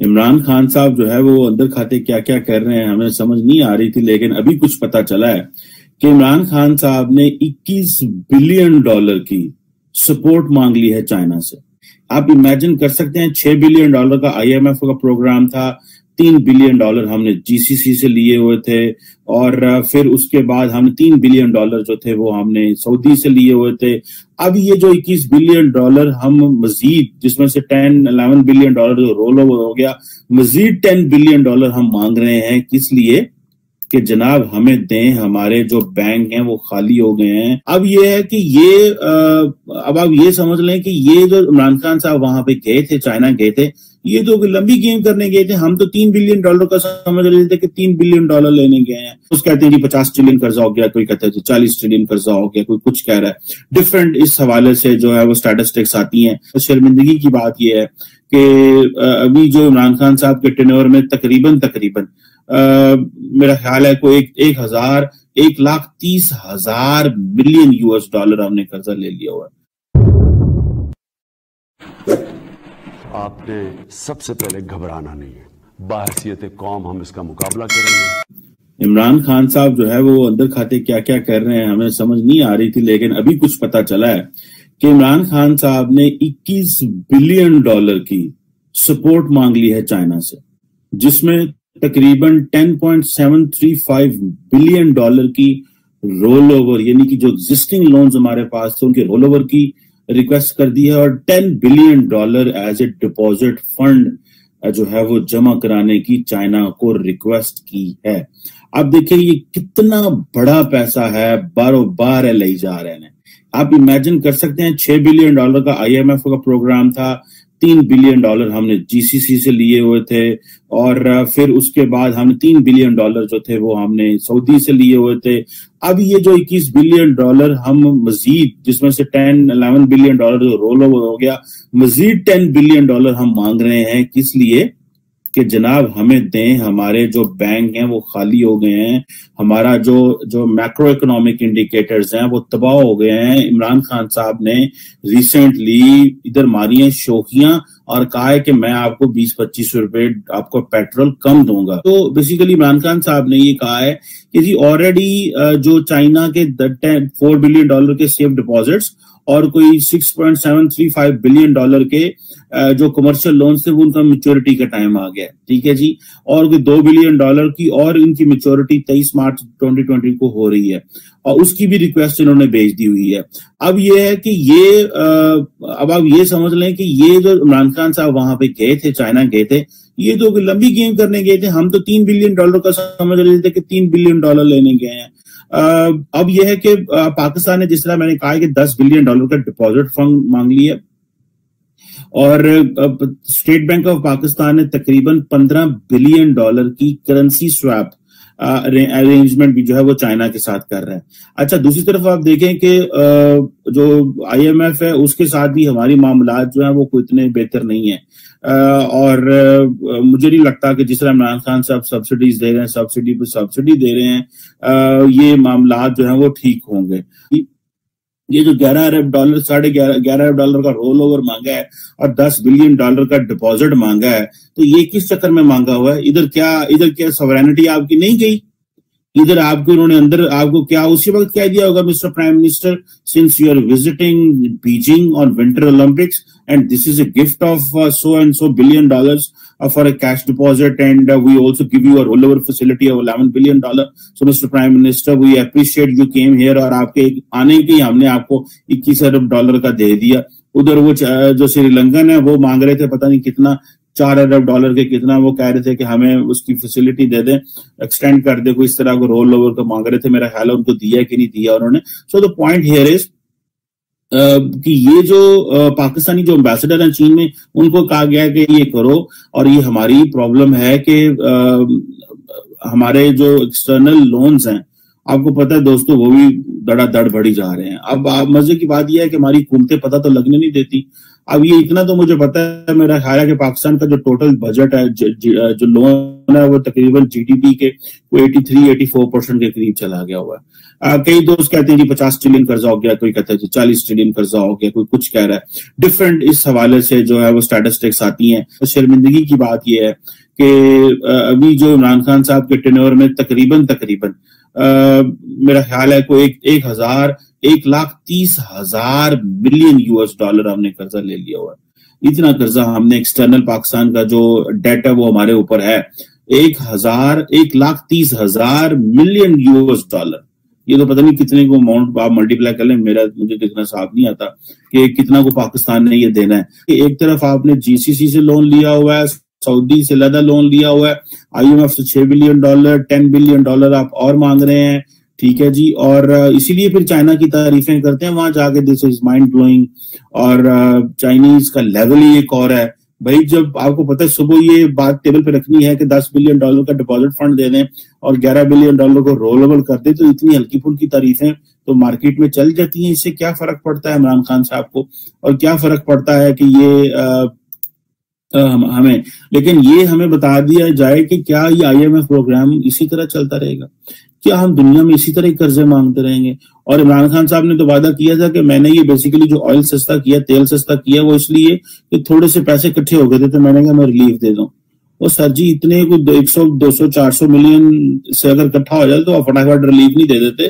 इमरान खान साहब जो है वो अंदर खाते क्या क्या कर रहे हैं हमें समझ नहीं आ रही थी, लेकिन अभी कुछ पता चला है कि इमरान खान साहब ने 21 बिलियन डॉलर की सपोर्ट मांग ली है चाइना से। आप इमेजिन कर सकते हैं, 6 बिलियन डॉलर का आईएमएफ का प्रोग्राम था, 3 बिलियन डॉलर हमने जीसीसी से लिए हुए थे, और फिर उसके बाद हम 3 बिलियन डॉलर जो थे वो हमने सऊदी से लिए हुए थे। अब ये जो 21 बिलियन डॉलर हम मजीद, जिसमें से 10-11 बिलियन डॉलर जो रोल ओवर हो गया, मजीद 10 बिलियन डॉलर हम मांग रहे हैं। किस लिए? कि जनाब हमें दें, हमारे जो बैंक हैं वो खाली हो गए हैं। अब ये है कि अब आप ये समझ लें कि ये जो इमरान खान साहब वहां पे गए थे, चाइना गए थे, ये तो लंबी गेम करने गए थे। हम तो 3 बिलियन डॉलर का समझ रहे थे कि 3 बिलियन डॉलर लेने गए हैं। कुछ कहते हैं कि 50 ट्रिलियन कर्जा हो गया, कोई कहता है 40 ट्रिलियन कर्जा हो गया, कोई कुछ कह रहा है। डिफरेंट इस हवाले से जो है वो स्टैटिस्टिक्स आती हैं। तो शर्मिंदगी की बात यह है कि अभी जो इमरान खान साहब के टेन्योर में तकरीबन मेरा ख्याल है कोई 1,30,000 मिलियन यूएस डॉलर हमने कर्जा ले लिया हुआ है। आपने सबसे पहले घबराना नहीं है, बाहसियत कौम हम इसका मुकाबला करेंगे। इमरान खान साहब जो है वो अंदर खाते क्या क्या कर रहे हैं हमें समझ नहीं आ रही थी, लेकिन अभी कुछ पता चला है कि इमरान खान साहब ने 21 बिलियन डॉलर की सपोर्ट मांग ली है चाइना से, जिसमें तकरीबन 10.735 बिलियन डॉलर की रोल ओवर, यानी कि जो एग्जिस्टिंग लोन्स हमारे पास थे उनके रोल ओवर की रिक्वेस्ट कर दी है, और 10 billion dollar as a deposit fund जो है वो जमा कराने की चाइना को रिक्वेस्ट की है। अब देखिए ये कितना बड़ा पैसा है, बारो बार ले जा रहे हैं। आप इमेजिन कर सकते हैं, 6 बिलियन डॉलर का आईएमएफ का प्रोग्राम था, 3 बिलियन डॉलर हमने जीसीसी से लिए हुए थे, और फिर उसके बाद हमने 3 बिलियन डॉलर जो थे वो हमने सऊदी से लिए हुए थे। अब ये जो 21 बिलियन डॉलर हम मजीद, जिसमें से 10-11 बिलियन डॉलर जो रोल ओवर हो गया, मजीद 10 बिलियन डॉलर हम मांग रहे हैं। किस लिए? कि जनाब हमें दें, हमारे जो बैंक हैं वो खाली हो गए हैं, हमारा जो मैक्रो इकोनॉमिक इंडिकेटर्स हैं वो तबाह हो गए हैं। इमरान खान साहब ने रिसेंटली इधर मारी हैं शोखियां और कहा है कि मैं आपको 20-25 रुपए आपको पेट्रोल कम दूंगा। तो बेसिकली इमरान खान साहब ने ये कहा है कि जी ऑलरेडी जो चाइना के 4 बिलियन डॉलर के सेफ डिपॉजिट्स और कोई 6.735 बिलियन डॉलर के जो कमर्शियल लोन्स थे वो उनका मैच्योरिटी का टाइम आ गया, ठीक है जी, और कोई 2 बिलियन डॉलर की और इनकी मैच्योरिटी 23 मार्च 2020 को हो रही है, और उसकी भी रिक्वेस्ट इन्होंने भेज दी हुई है। अब ये है कि अब आप ये समझ लें कि ये जो इमरान खान साहब वहां पे गए थे, चाइना गए थे, ये तो लंबी गेम करने गए थे। हम तो 3 बिलियन डॉलर का समझ रहे थे कि 3 बिलियन डॉलर लेने गए हैं। अब यह है कि पाकिस्तान ने, जिस तरह मैंने कहा कि 10 बिलियन डॉलर का डिपॉजिट फंड मांग लिया, और स्टेट बैंक ऑफ पाकिस्तान ने तकरीबन 15 बिलियन डॉलर की करेंसी स्वैप अरेंजमेंट भी जो है वो चाइना के साथ कर रहा है। अच्छा, दूसरी तरफ आप देखें कि जो आईएमएफ है उसके साथ भी हमारी मामलात जो है वो कोई इतने बेहतर नहीं है, और मुझे नहीं लगता कि जिस तरह इमरान खान साहब सब्सिडीज दे रहे हैं, सब्सिडी पे सब्सिडी दे रहे हैं, ये मामलात जो है वो ठीक होंगे। ये जो 11 अरब डॉलर, 11.5 अरब डॉलर का रोल ओवर मांगा है और 10 बिलियन डॉलर का डिपॉजिट मांगा है, तो ये किस चक्कर में मांगा हुआ है? इधर क्या सॉवरेनिटी आपकी नहीं गई? इधर आपको उन्होंने अंदर आपको क्या उसी वक्त कह दिया होगा, mister prime minister, since you are visiting Beijing on winter Olympics and this is a gift of so and so billion dollars for a cash deposit, and we also give you a rollover facility of $11 billion. So Mr. Prime Minister, we appreciate you came here, और आपके आने की हमने आपको 21 अरब dollar का दे दिया। उधर वो जो श्रीलंकन है वो मांग रहे थे पता नहीं कितना, 4 अरब डॉलर के कितना, वो कह रहे थे कि हमें उसकी फैसिलिटी दे दें, एक्सटेंड कर दे, कोई इस तरह को रोल ओवर का मांग रहे थे। मेरा ख्याल है उनको दिया कि नहीं दिया उन्होंने। So the point here is कि ये जो पाकिस्तानी जो एम्बेसडर हैं चीन में, उनको कहा गया है कि ये करो, और ये हमारी प्रॉब्लम है कि हमारे जो एक्सटर्नल लोन्स हैं आपको पता है दोस्तों, वो भी दड़ बढ़ी जा रहे हैं। अब मजे की बात यह है कि हमारी कीमतें पता तो लगने नहीं देती। अब ये इतना तो मुझे पता है, मेरा ख्याल है कि पाकिस्तान का जो टोटल बजट है, जो लोन है, वो तकरीबन जीडीपी के 83-84% के करीब चला गया हुआ है। कई दोस्त कहते हैं कि 50 ट्रिलियन कर्जा हो गया, कोई कहता है कि 40 ट्रिलियन कर्जा हो गया, कोई कुछ कह रहा है। डिफरेंट इस हवाले से जो है वो स्टैटिस्टिक्स आती हैं। तो शर्मिंदगी की बात यह है कि अभी जो इमरान खान साहब के टेन्योर में तकरीबन मेरा ख्याल है कोई 1,30,000 मिलियन यूएस डॉलर हमने कर्जा ले लिया हुआ है। इतना कर्जा हमने एक्सटर्नल पाकिस्तान का जो डेट है वो हमारे ऊपर है 1,30,000 मिलियन यूएस डॉलर। ये तो पता नहीं कितने को अमाउंट आप मल्टीप्लाई कर लें, मुझे कितना साफ नहीं आता कि कितना को पाकिस्तान ने ये देना है। कि एक तरफ आपने जीसीसी से लोन लिया हुआ है, सऊदी से लदा लोन लिया हुआ है, आईएमएफ से $6 बिलियन, $10 बिलियन आप और मांग रहे हैं, ठीक है जी। और इसीलिए फिर चाइना की तारीफें करते हैं वहां जाके, दिस इज माइंड ब्लोइंग। और चाइनीज का लेवल ही एक और है भाई। जब आपको पता है सुबह ये बात टेबल पे रखनी है कि $10 बिलियन का डिपॉजिट फंड दे दें और $11 बिलियन को रोलेबल कर दे, तो इतनी हल्की फुल्की तारीफें तो मार्केट में चल जाती हैं। इससे क्या फर्क पड़ता है इमरान खान साहब को, और क्या फर्क पड़ता है कि ये हमें, लेकिन ये हमें बता दिया जाए कि क्या ये आईएमएफ प्रोग्राम इसी तरह चलता रहेगा? क्या हम दुनिया में इसी तरह कर्जे मांगते रहेंगे? और इमरान खान साहब ने तो वादा किया था कि मैंने ये बेसिकली जो ऑयल सस्ता किया, तेल सस्ता किया, वो इसलिए कि थोड़े से पैसे इकट्ठे हो गए थे, तो मैंने कहा मैं रिलीफ दे दूं। वो सर जी इतने को 100, 200, 400 मिलियन से अगर इकट्ठा हो जाए तो आप फटाफट रिलीफ नहीं दे देते।